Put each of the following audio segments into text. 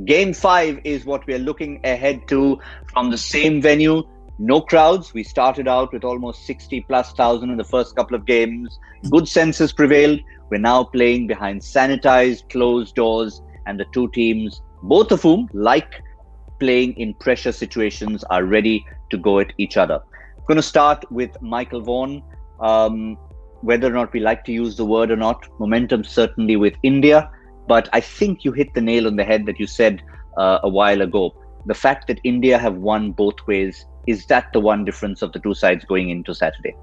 Game 5 is what we are looking ahead to from the same venue. No crowds. We started out with almost 60 plus thousand in the first couple of games. Good senses prevailed. We're now playing behind sanitized, closed doors, and the two teams, both of whom like playing in pressure situations, are ready to go at each other. I'm going to start with Michael Vaughan. Whether or not we like to use the word or not, momentum certainly with India. But I think you hit the nail on the head that you said a while ago. The fact that India have won both ways, is that the one difference of the two sides going into Saturday?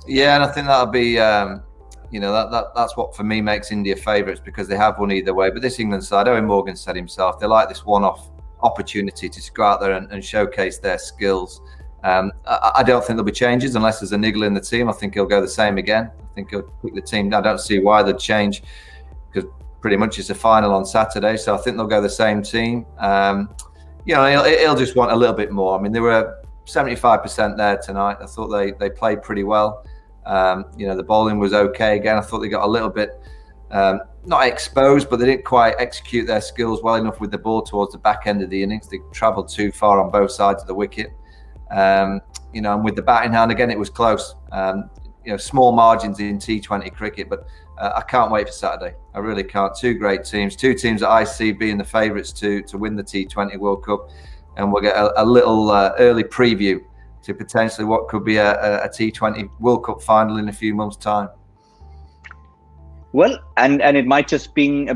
Yeah, and I think that'll be, that's what for me makes India favourites, because they have won either way. But this England side, Owen Morgan said himself, they like this one-off opportunity to go out there and showcase their skills. I don't think there'll be changes unless there's a niggle in the team. I think he'll go the same again. I think he'll pick the team. I don't see why they'd change, because pretty much it's a final on Saturday. So I think they'll go the same team. He'll just want a little bit more. I mean, they were 75% there tonight. I thought they played pretty well. The bowling was okay again. I thought they got a little bit not exposed, but they didn't quite execute their skills well enough with the ball towards the back end of the innings. They travelled too far on both sides of the wicket. And with the batting hand, again, it was close. Small margins in T20 cricket, but I can't wait for Saturday. I really can't. Two great teams, two teams that I see being the favourites to win the T20 World Cup. And we'll get a little early preview to potentially what could be a T20 World Cup final in a few months' time. Well, and it might just be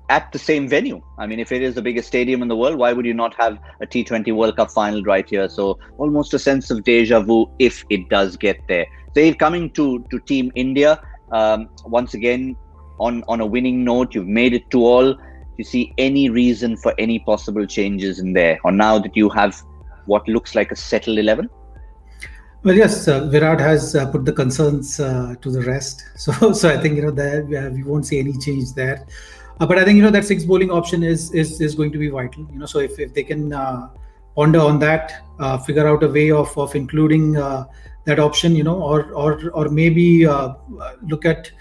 at the same venue. I mean, if it is the biggest stadium in the world, why would you not have a T20 World Cup final right here? So almost a sense of deja vu if it does get there. So coming to Team India, once again, on a winning note, you've made it to all. Do you see any reason for any possible changes in there? Or now that you have what looks like a settled 11? Well, yes, Virat has put the concerns to the rest. So I think, there we won't see any change there. But I think, that six bowling option is going to be vital. So if they can ponder on that, figure out a way of including that option, or maybe look at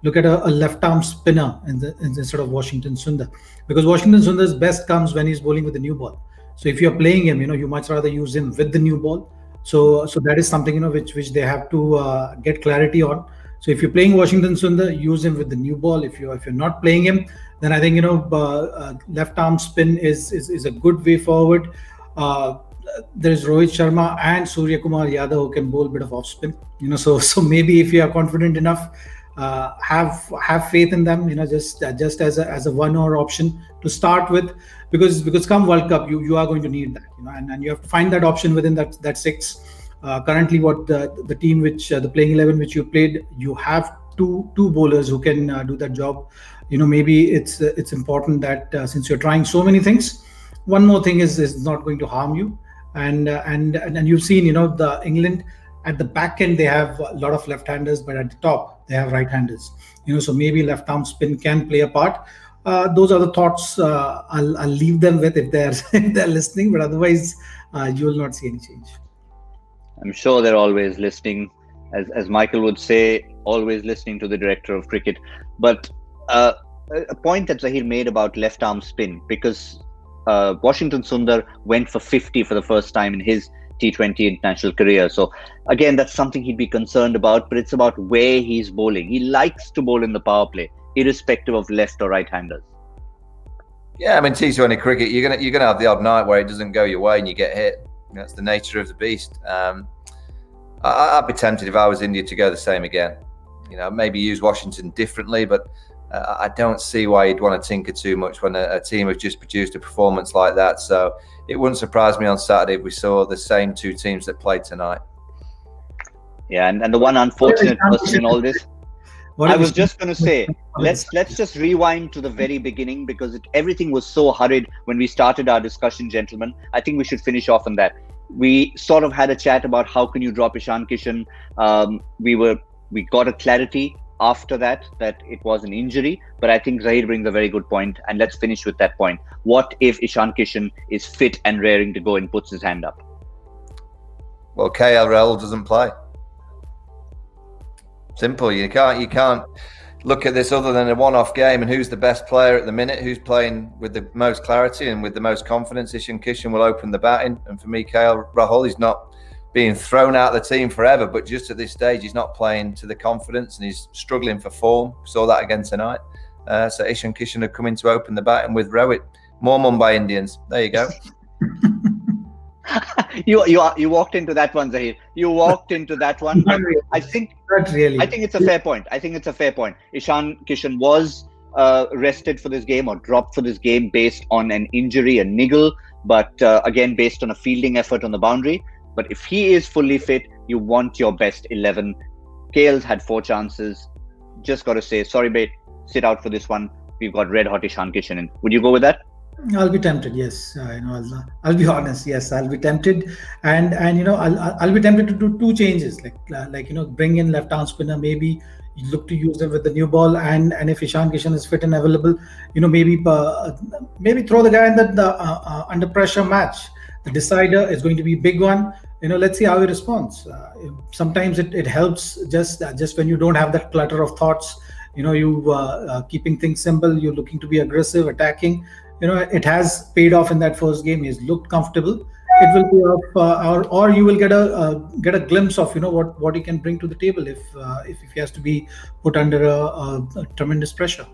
a left arm spinner instead of Washington Sundar, because Washington Sundar's best comes when he's bowling with the new ball. So if you're playing him, you much rather use him with the new ball. So that is something which they have to get clarity on. So if you're playing Washington Sundar, use him with the new ball. If you're not playing him, then I think left arm spin is a good way forward. There is Rohit Sharma and Surya Kumar Yadav who can bowl a bit of off spin. So maybe if you are confident enough, have faith in them. Just as a one-hour option to start with, because come World Cup, you are going to need that. And you have to find that option within that six. Currently, what the team the playing 11 which you played, you have two bowlers who can do that job. Maybe it's important that since you're trying so many things, one more thing is not going to harm you. And you've seen the England at the back end, they have a lot of left-handers, but at the top they have right-handers. So maybe left arm spin can play a part. Those are the thoughts I'll leave them with if they're listening, but otherwise you will not see any change. I'm sure they're always listening, as Michael would say, always listening to the director of cricket. But a point that Zaheer made about left arm spin, because Washington Sundar went for 50 for the first time in his T20 international career. So again, that's something he'd be concerned about, but it's about where he's bowling. He likes to bowl in the power play, irrespective of left or right-handers. Yeah, I mean, T20 cricket, you're gonna have the odd night where it doesn't go your way and you get hit. That's the nature of the beast. I'd be tempted if I was India to go the same again. Maybe use Washington differently, but I don't see why you'd want to tinker too much when a team has just produced a performance like that. So it wouldn't surprise me on Saturday if we saw the same two teams that played tonight. Yeah, and the one unfortunate person in all this, I was just going to say, let's just rewind to the very beginning, because everything was so hurried when we started our discussion, gentlemen. I think we should finish off on that. We sort of had a chat about how can you drop Ishan Kishan. We got a clarity after that it was an injury, but I think Zaheer brings a very good point, and let's finish with that point. What if Ishan Kishan is fit and raring to go and puts his hand up? Well, KL Rahul doesn't play. Simple. You can't look at this other than a one-off game and who's the best player at the minute, who's playing with the most clarity and with the most confidence. Ishan Kishan will open the batting, and for me, KL Rahul, he's not being thrown out of the team forever, but just at this stage he's not playing to the confidence and he's struggling for form. Saw that again tonight. So Ishan Kishan had come in to open the batting with Rohit. More Mumbai Indians. There you go. You walked into that one, Zaheer. You walked into that one. I think it's a fair point. Ishan Kishan was rested for this game or dropped for this game based on an injury, a niggle, but again based on a fielding effort on the boundary. But if he is fully fit, you want your best 11. KL's had 4 chances. Just got to say, sorry, mate, sit out for this one. We've got red hot Ishan Kishan in. Would you go with that? I'll be tempted. Yes, I'll be honest. Yes, I'll be tempted, and I'll be tempted to do 2 changes, like bring in left arm spinner. Maybe you look to use them with the new ball, and if Ishan Kishan is fit and available, maybe throw the guy in the under pressure match. The decider is going to be a big one. Let's see how he responds. Sometimes it helps just when you don't have that clutter of thoughts. You keeping things simple. You're looking to be aggressive, attacking. It has paid off in that first game. He's looked comfortable. It will be off, or you will get a glimpse of what he can bring to the table if he has to be put under a tremendous pressure.